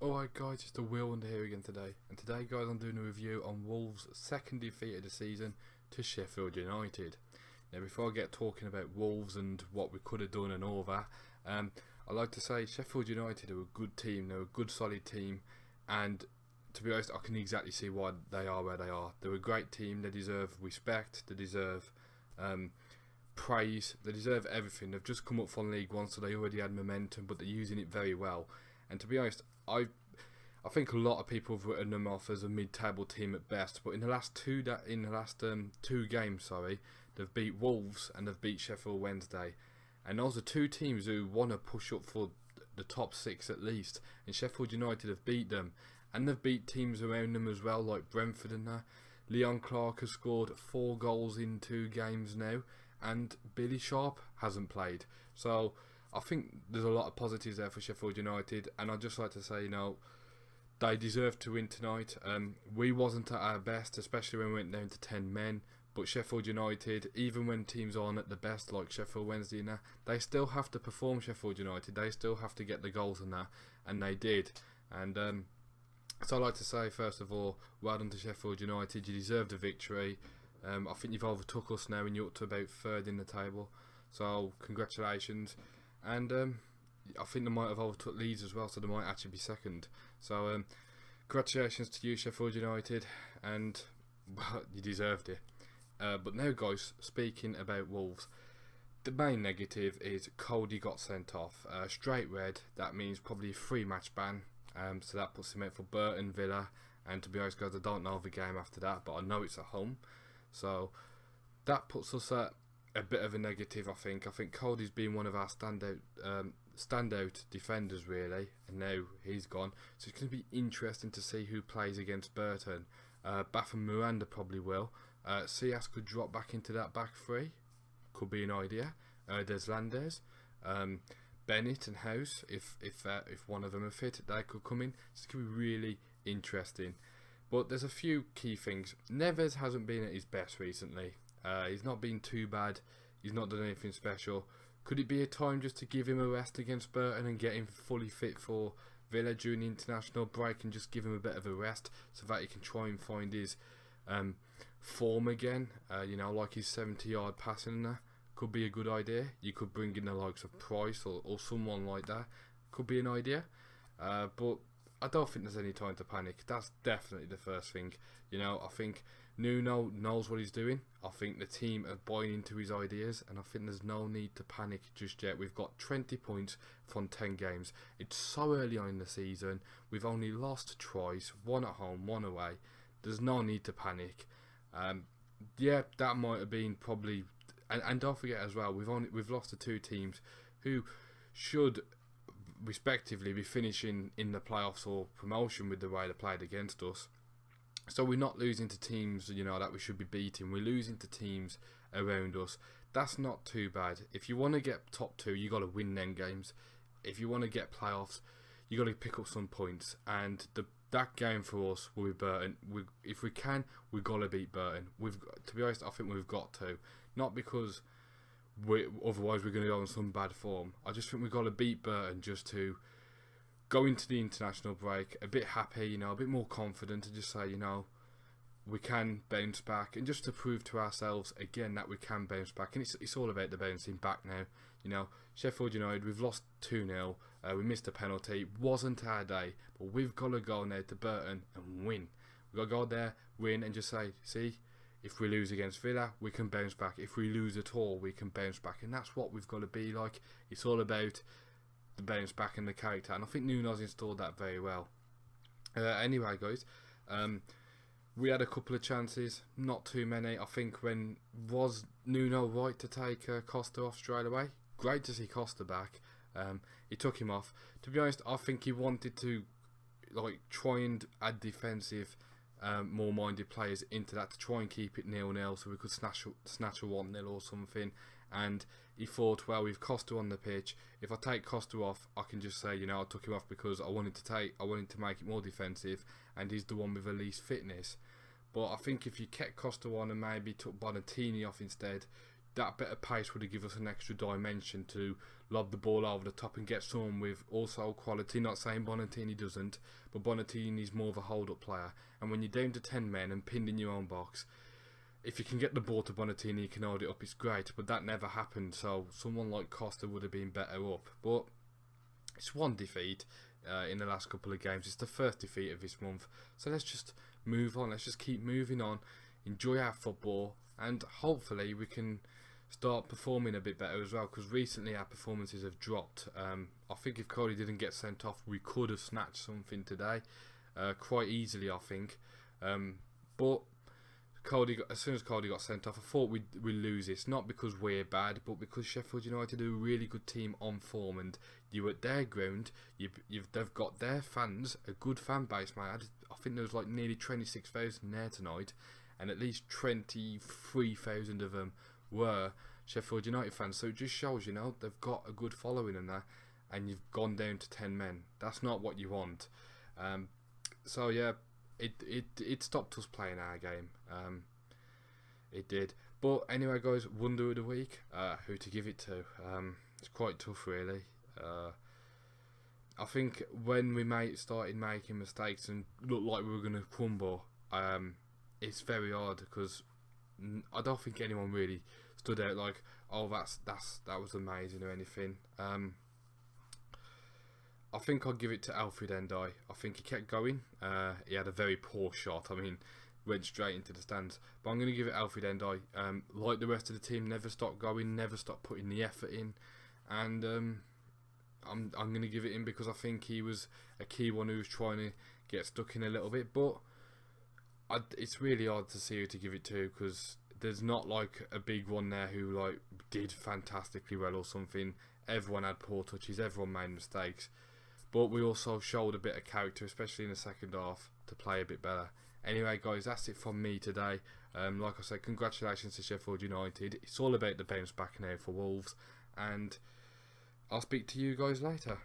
Alright guys, it's the Will Under here again today, and today guys I'm doing a review on Wolves' second defeat of the season to Sheffield United. Now before I get talking about Wolves and what we could have done and all that, I'd like to say Sheffield United are a good team, they're a good solid team, and to be honest I can exactly see why they are where they are. They're a great team, they deserve respect, they deserve praise, they deserve everything. They've just come up from League One, so they already had momentum, but they're using it very well. And to be honest, I think a lot of people have written them off as a mid-table team at best. But in the last two games, they've beat Wolves and they've beat Sheffield Wednesday, and those are two teams who want to push up for the top six at least. And Sheffield United have beat them, and they've beat teams around them as well, like Brentford and that. Leon Clark has scored 4 goals in 2 games now, and Billy Sharp hasn't played. So I think there's a lot of positives there for Sheffield United, and I'd just like to say, they deserve to win tonight. We wasn't at our best, especially when we went down to 10 men, but Sheffield United, even when teams aren't at the best like Sheffield Wednesday and that, they still have to perform. Sheffield United, they still have to get the goals and that, and they did. And so I'd like to say, first of all, well done to Sheffield United, you deserve the victory. I think you've overtook us now and you're up to about 3rd in the table, so congratulations. And I think they might have overtook Leeds as well, so they might actually be 2nd. So congratulations to you, Sheffield United, and well, you deserved it. But now guys, speaking about Wolves, the main negative is Cody got sent off. Straight red, that means probably a 3-match ban. So that puts him out for Burton, Villa, and to be honest guys, I don't know the game after that, but I know it's at home. So that puts us at a bit of a negative. I think Cody's been one of our standout defenders really, and now he's gone, so it's going to be interesting to see who plays against Burton. Bath and Miranda probably will. Cias could drop back into that back 3, could be an idea. There's Landes, Bennett and House, if one of them are fit, they could come in. It's going to be really interesting. But there's a few key things. Neves hasn't been at his best recently. He's not been too bad. He's not done anything special. Could it be a time just to give him a rest against Burton and get him fully fit for Villa during the international break, and just give him a bit of a rest so that he can try and find his form again? Like his 70-yard passing and that could be a good idea. You could bring in the likes of Price or someone like that. Could be an idea. But I don't think there's any time to panic. That's definitely the first thing. I think Nuno knows what he's doing. I think the team are buying into his ideas, and I think there's no need to panic just yet. We've got 20 points from 10 games. It's so early on in the season. We've only lost twice, 1 at home, 1 away. There's no need to panic. Yeah, that might have been probably, and don't forget as well, we've lost to 2 teams who should respectively be finishing in the playoffs or promotion with the way they played against us. So we're not losing to teams that we should be beating. We're losing to teams around us. That's not too bad. If you want to get top 2, you got to win them games. If you want to get playoffs, you got to pick up some points. And that game for us will be Burton. If we can, we've got to beat Burton. To be honest, I think we've got to. Not because otherwise we're going to go on some bad form. I just think we've got to beat Burton just to go into the international break a bit happy, a bit more confident, and just say, we can bounce back, and just to prove to ourselves again that we can bounce back. And it's all about the bouncing back now. Sheffield United, we've lost 2-0, we missed a penalty, wasn't our day, but we've got to go now to Burton and win. We've got to go there, win, and just say, see, if we lose against Villa, we can bounce back. If we lose at all, we can bounce back. And that's what we've got to be like. It's all about the bounce back and the character. And I think Nuno's installed that very well. Anyway, guys, we had a couple of chances, not too many. I think was Nuno right to take Costa off straight away? Great to see Costa back. He took him off. To be honest, I think he wanted to try and add defensive, more minded players into that to try and keep it 0-0, so we could snatch a 1-0 or something. And he thought, well, we've Costa on the pitch. If I take Costa off, I can just say, I took him off because I wanted to make it more defensive, and he's the one with the least fitness. But I think if you kept Costa on and maybe took Bonatini off instead, that bit of pace would have given us an extra dimension to lob the ball over the top and get someone with also quality. Not saying Bonatini doesn't, but Bonatini's more of a hold-up player. And when you're down to 10 men and pinned in your own box, if you can get the ball to Bonatini, you can hold it up, it's great. But that never happened, so someone like Costa would have been better up. But it's one defeat in the last couple of games. It's the first defeat of this month. So let's just move on. Let's just keep moving on, enjoy our football, and hopefully we can start performing a bit better as well, because recently our performances have dropped. I think if Cody didn't get sent off, we could have snatched something today quite easily, I think. But as soon as Cody got sent off, I thought we'd lose this, not because we're bad, but because Sheffield United are a really good team on form, and you at their ground, they've got their fans, a good fan base, mate. I think there was like nearly 26,000 there tonight, and at least 23,000 of them were Sheffield United fans. So it just shows, they've got a good following in there, and you've gone down to 10 men. That's not what you want. So yeah, it stopped us playing our game. It did. But anyway, guys, wonder of the week, who to give it to. It's quite tough, really. I think when we started making mistakes and looked like we were going to crumble, it's very hard, because I don't think anyone really stood out like, oh, that was amazing or anything. I think I'll give it to Alfred Endai. I think he kept going. He had a very poor shot. I mean, went straight into the stands. But I'm going to give it Alfred Endai. Like the rest of the team, never stopped going, never stopped putting the effort in, and I'm going to give it him because I think he was a key one who was trying to get stuck in a little bit. But it's really hard to see who to give it to, because there's not like a big one there who like did fantastically well or something. Everyone had poor touches, everyone made mistakes, but we also showed a bit of character, especially in the second half, to play a bit better. Anyway, guys, that's it from me today. Like I said, congratulations to Sheffield United. It's all about the bounce back now for Wolves, and I'll speak to you guys later.